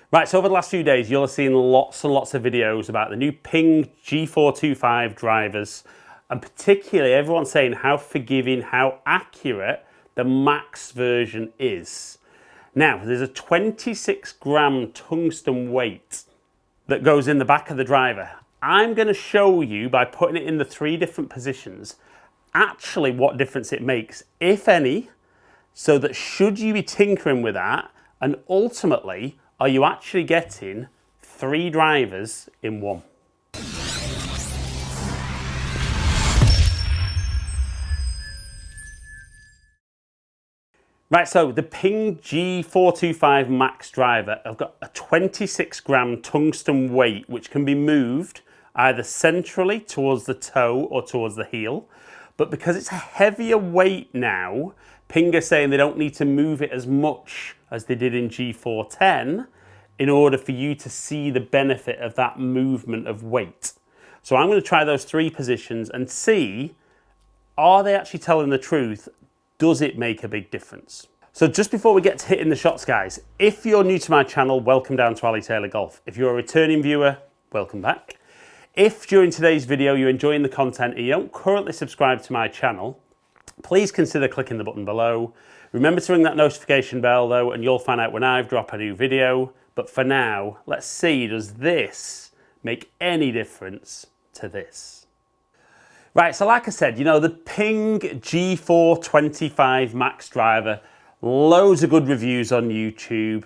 Right, so over the last few days, you'll have seen lots and lots of videos about the new Ping G425 drivers, and particularly everyone's saying how forgiving, how accurate the max version is. Now, there's a 26 gram tungsten weight that goes in the back of the driver. I'm going to show you, by putting it in the 3 different positions, actually what difference it makes, if any, so that should you be tinkering with that, and ultimately, are you actually getting 3 drivers in one? Right, so the Ping G425 Max driver, I've got a 26 gram tungsten weight which can be moved either centrally towards the toe or towards the heel. But because it's a heavier weight now, Ping are saying they don't need to move it as much as they did in G410 in order for you to see the benefit of that movement of weight. So I'm going to try those 3 positions and see, are they actually telling the truth? Does it make a big difference? So just before we get to hitting the shots, guys, if you're new to my channel, welcome down to Ali Taylor Golf. If you're a returning viewer, welcome back. If during today's video you're enjoying the content and you don't currently subscribe to my channel, please consider clicking the button below. Remember to ring that notification bell though, and you'll find out when I drop a new video. But for now, let's see, does this make any difference to this? Right, so like I said, you know, the Ping G425 Max driver, loads of good reviews on YouTube.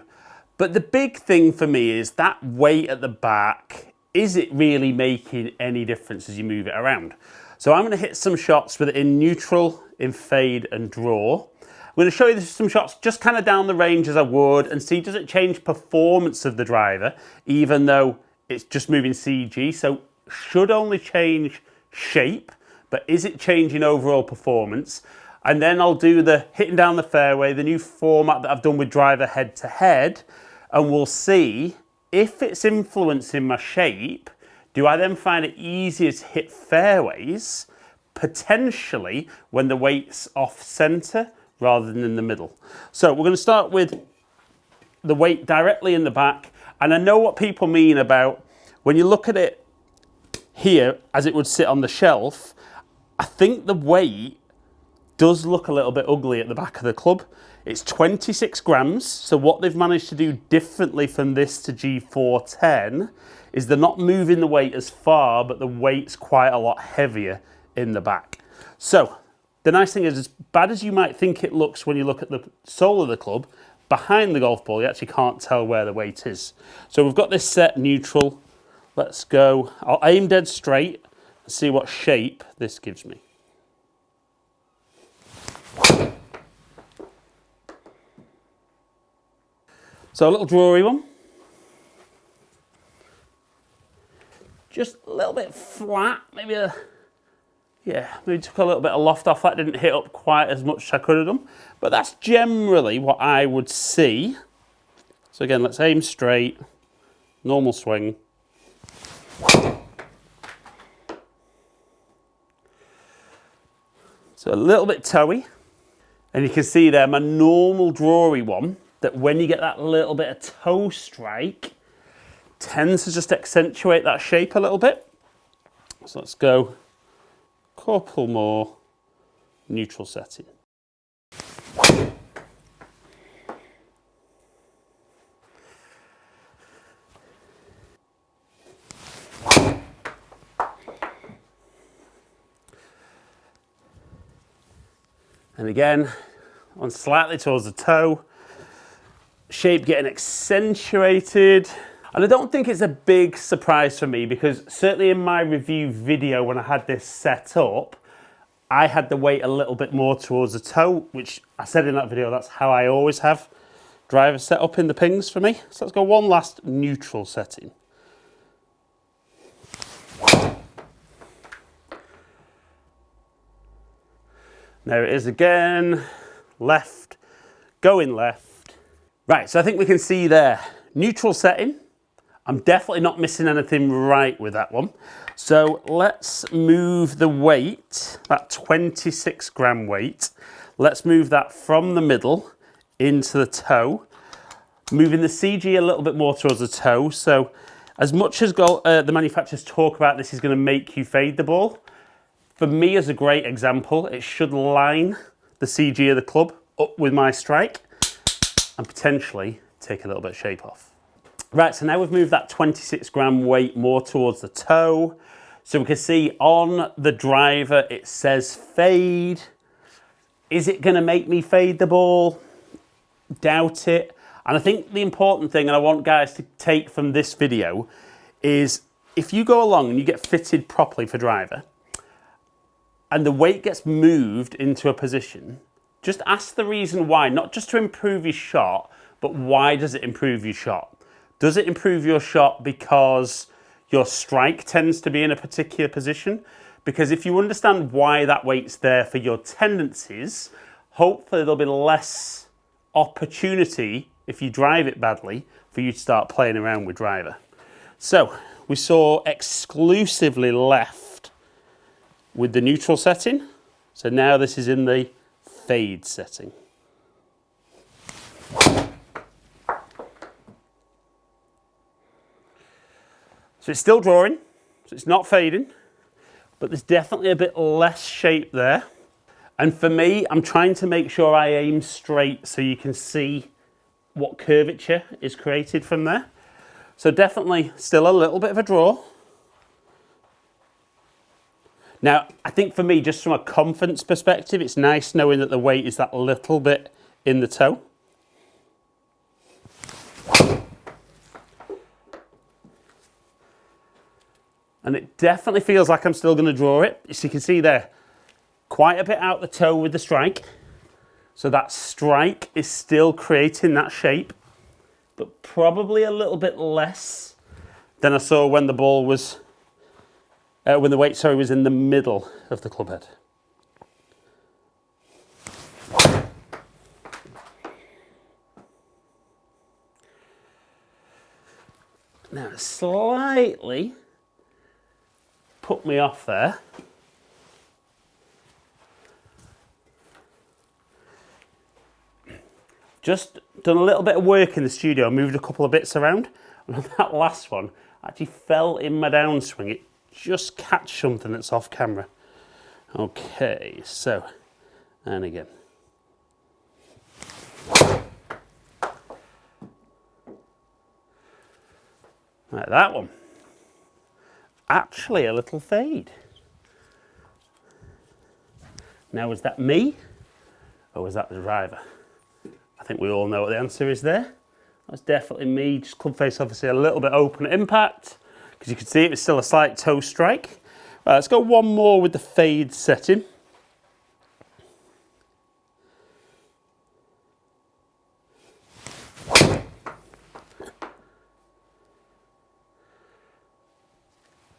But the big thing for me is that weight at the back. Is it really making any difference as you move it around? So I'm going to hit some shots with it in neutral, in fade and draw. I'm going to show you some shots just kind of down the range as I would and see, does it change performance of the driver, even though it's just moving CG. So should only change shape, but is it changing overall performance? And then I'll do the hitting down the fairway, the new format that I've done with driver head to head, and we'll see if it's influencing my shape. Do I then find it easier to hit fairways, potentially when the weight's off center rather than in the middle? So we're going to start with the weight directly in the back. And I know what people mean about when you look at it here as it would sit on the shelf, I think the weight does look a little bit ugly at the back of the club. It's 26 grams, so what they've managed to do differently from this to G410 is they're not moving the weight as far, but the weight's quite a lot heavier in the back. So the nice thing is, as bad as you might think it looks when you look at the sole of the club, behind the golf ball you actually can't tell where the weight is. So we've got this set neutral. Let's go. I'll aim dead straight and see what shape this gives me. So a little drawy one. Just a little bit flat, maybe maybe took a little bit of loft off that, didn't hit up quite as much as I could have done. But that's generally what I would see. So again, let's aim straight, normal swing. So a little bit toey. And you can see there my normal drawy one, that when you get that little bit of toe strike, tends to just accentuate that shape a little bit. So let's go a couple more neutral setting. And again, on slightly towards the toe, shape getting accentuated. And I don't think it's a big surprise for me, because certainly in my review video when I had this set up, I had the weight a little bit more towards the toe, which I said in that video, that's how I always have drivers set up in the Pings for me. So let's go one last neutral setting. There it is again, left, going left. Right, so I think we can see there, neutral setting. I'm definitely not missing anything right with that one. So let's move the weight, that 26 gram weight. Let's move that from the middle into the toe. Moving the CG a little bit more towards the toe. So as much as the manufacturers talk about this is going to make you fade the ball, for me as a great example, it should line the CG of the club up with my strike and potentially take a little bit of shape off. Right, so now we've moved that 26 gram weight more towards the toe. So we can see on the driver, it says fade. Is it going to make me fade the ball? Doubt it. And I think the important thing, and I want guys to take from this video, is if you go along and you get fitted properly for driver, and the weight gets moved into a position, just ask the reason why, not just to improve your shot, but why does it improve your shot? Does it improve your shot because your strike tends to be in a particular position? Because if you understand why that weight's there for your tendencies, hopefully there'll be less opportunity, if you drive it badly, for you to start playing around with driver. So we saw exclusively left with the neutral setting. So now this is in the fade setting. So it's still drawing, so it's not fading, but there's definitely a bit less shape there. And for me, I'm trying to make sure I aim straight so you can see what curvature is created from there. So definitely still a little bit of a draw. Now, I think for me, just from a confidence perspective, it's nice knowing that the weight is that little bit in the toe. And it definitely feels like I'm still going to draw it. As you can see there, quite a bit out the toe with the strike. So that strike is still creating that shape, but probably a little bit less than I saw when the ball was, when the weight, sorry, was in the middle of the club head. Now, slightly put me off there. Just done a little bit of work in the studio, moved a couple of bits around, and on that last one, I actually fell in my downswing. It just catch something that's off camera. Okay, so, and again. Like that one. Actually a little fade. Now, was that me or was that the driver? I think we all know what the answer is there. That's definitely me. Just club face obviously a little bit open at impact, because you can see it was still a slight toe strike. Right, let's go one more with the fade setting.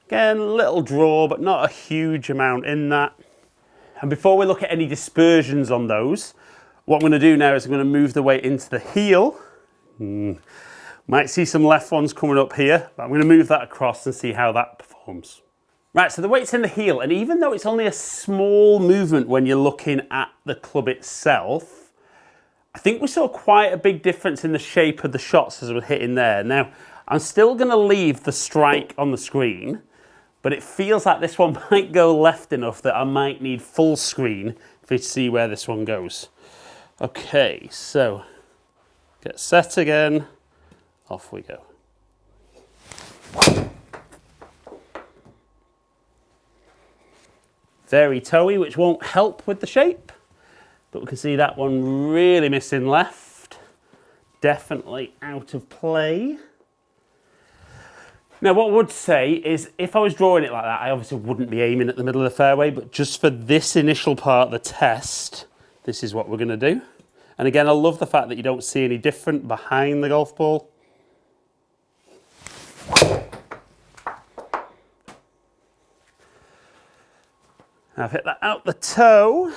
Again, a little draw, but not a huge amount in that. And before we look at any dispersions on those, what I'm going to do now is I'm going to move the weight into the heel. Might see some left ones coming up here, but I'm going to move that across and see how that performs. Right, so the weight's in the heel, and even though it's only a small movement when you're looking at the club itself, I think we saw quite a big difference in the shape of the shots as we're hitting there. Now, I'm still going to leave the strike on the screen, but it feels like this one might go left enough that I might need full screen for you to see where this one goes. Okay, so get set again, off we go. Very toey, which won't help with the shape, but we can see that one really missing left. Definitely out of play. Now, what I would say is if I was drawing it like that, I obviously wouldn't be aiming at the middle of the fairway, but just for this initial part of the test, this is what we're going to do. And again, I love the fact that you don't see any different behind the golf ball. I've hit that out the toe.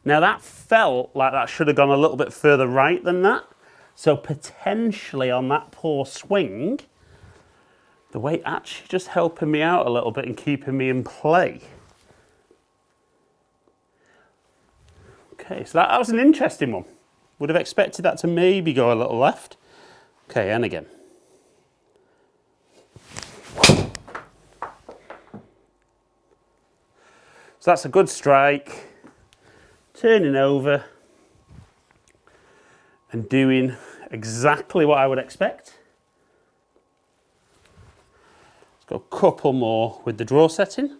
Now that felt like that should have gone a little bit further right than that. So potentially on that poor swing, the weight actually just helping me out a little bit and keeping me in play. Okay, so that was an interesting one. Would have expected that to maybe go a little left. Okay, and again. So that's a good strike. Turning over and doing exactly what I would expect. Let's go a couple more with the draw setting.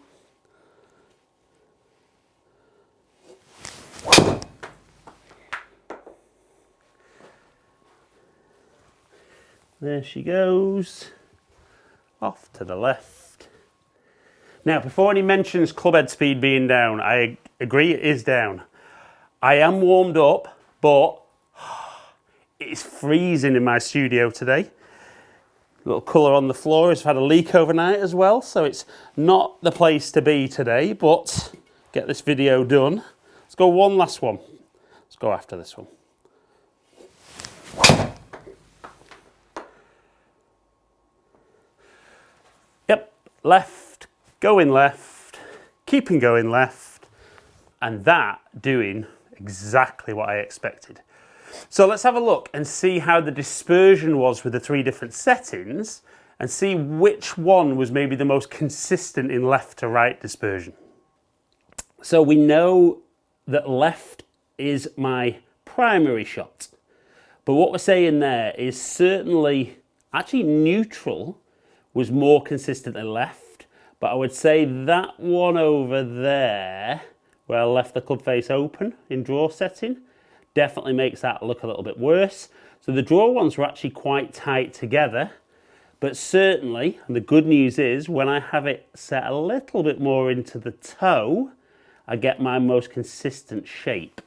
There she goes, off to the left. Now, before any mentions club head speed being down, I agree it is down. I am warmed up, but it's freezing in my studio today. A little colour on the floor. It's had a leak overnight as well, so it's not the place to be today, but get this video done. Let's go one last one. Let's go after this one. Yep, left, going left, keeping going left, and that doing exactly what I expected. So let's have a look and see how the dispersion was with the three different settings and see which one was maybe the most consistent in left to right dispersion. So we know that left is my primary shot, but what we're saying there is certainly actually neutral was more consistently left, but I would say that one over there where I left the club face open in draw setting definitely makes that look a little bit worse. So the draw ones were actually quite tight together, but certainly, and the good news is when I have it set a little bit more into the toe, I get my most consistent shape.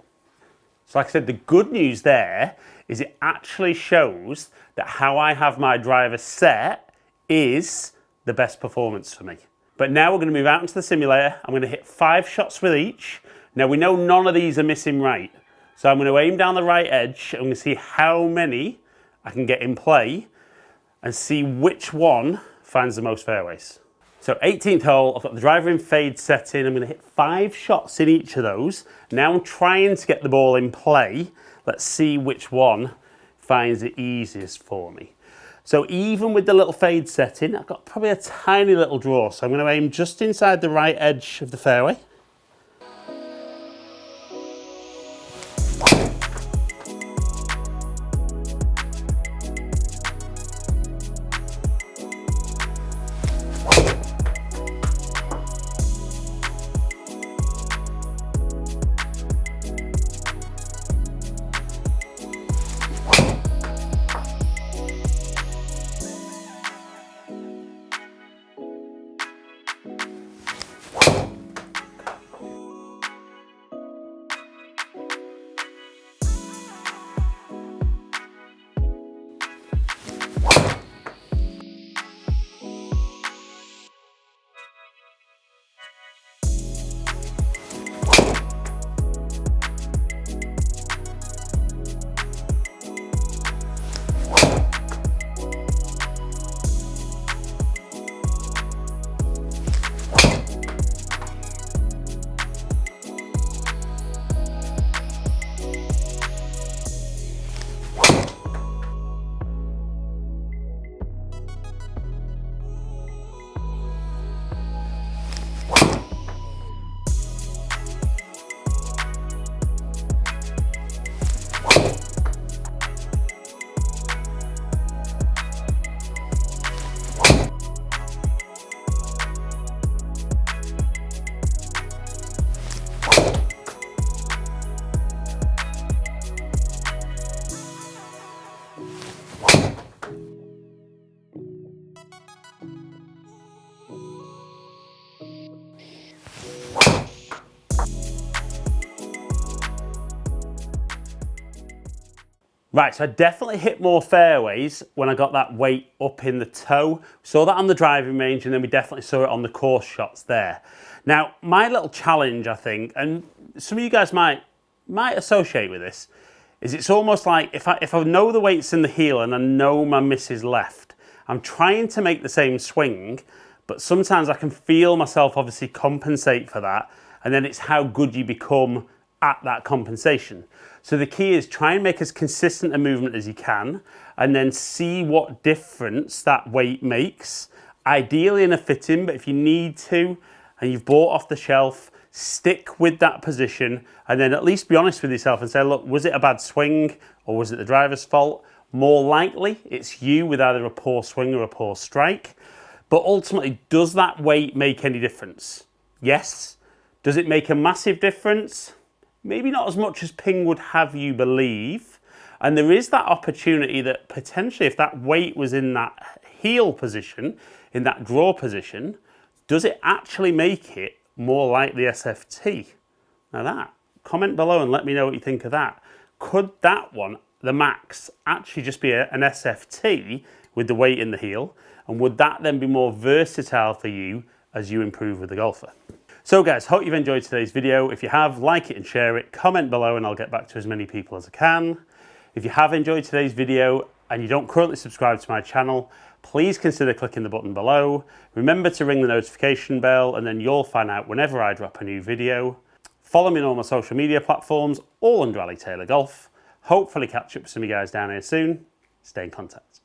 So like I said, the good news there is it actually shows that how I have my driver set is the best performance for me. But now we're going to move out into the simulator. I'm going to hit 5 shots with each. Now we know none of these are missing right. So I'm going to aim down the right edge. I'm going to see how many I can get in play and see which one finds the most fairways. So 18th hole, I've got the driver in fade setting. I'm going to hit 5 shots in each of those. Now I'm trying to get the ball in play. Let's see which one finds it easiest for me. So even with the little fade setting, I've got probably a tiny little draw. So I'm going to aim just inside the right edge of the fairway. Right, so I definitely hit more fairways when I got that weight up in the toe. We saw that on the driving range, and then we definitely saw it on the course shots there. Now, my little challenge, I think, and some of you guys might associate with this, is it's almost like if I know the weight's in the heel and I know my miss is left, I'm trying to make the same swing, but sometimes I can feel myself obviously compensate for that, and then it's how good you become at that compensation. So the key is try and make as consistent a movement as you can. and then see what difference that weight makes. Ideally in a fitting, but if you need to and you've bought off the shelf, stick with that position and then at least be honest with yourself and say, look, was it a bad swing or was it the driver's fault? More likely it's you with either a poor swing or a poor strike. But ultimately, does that weight make any difference? Yes. Does it make a massive difference? Maybe not as much as Ping would have you believe. And there is that opportunity that potentially if that weight was in that heel position, in that draw position, does it actually make it more like the SFT? Now comment below and let me know what you think of that. Could that one, the Max, actually just be an SFT with the weight in the heel? And would that then be more versatile for you as you improve with the golfer? So guys, hope you've enjoyed today's video. If you have, like it and share it, comment below and I'll get back to as many people as I can. If you have enjoyed today's video and you don't currently subscribe to my channel, please consider clicking the button below. Remember to ring the notification bell and then you'll find out whenever I drop a new video. Follow me on all my social media platforms, all under Ali Taylor Golf. Hopefully catch up with some of you guys down here soon. Stay in contact.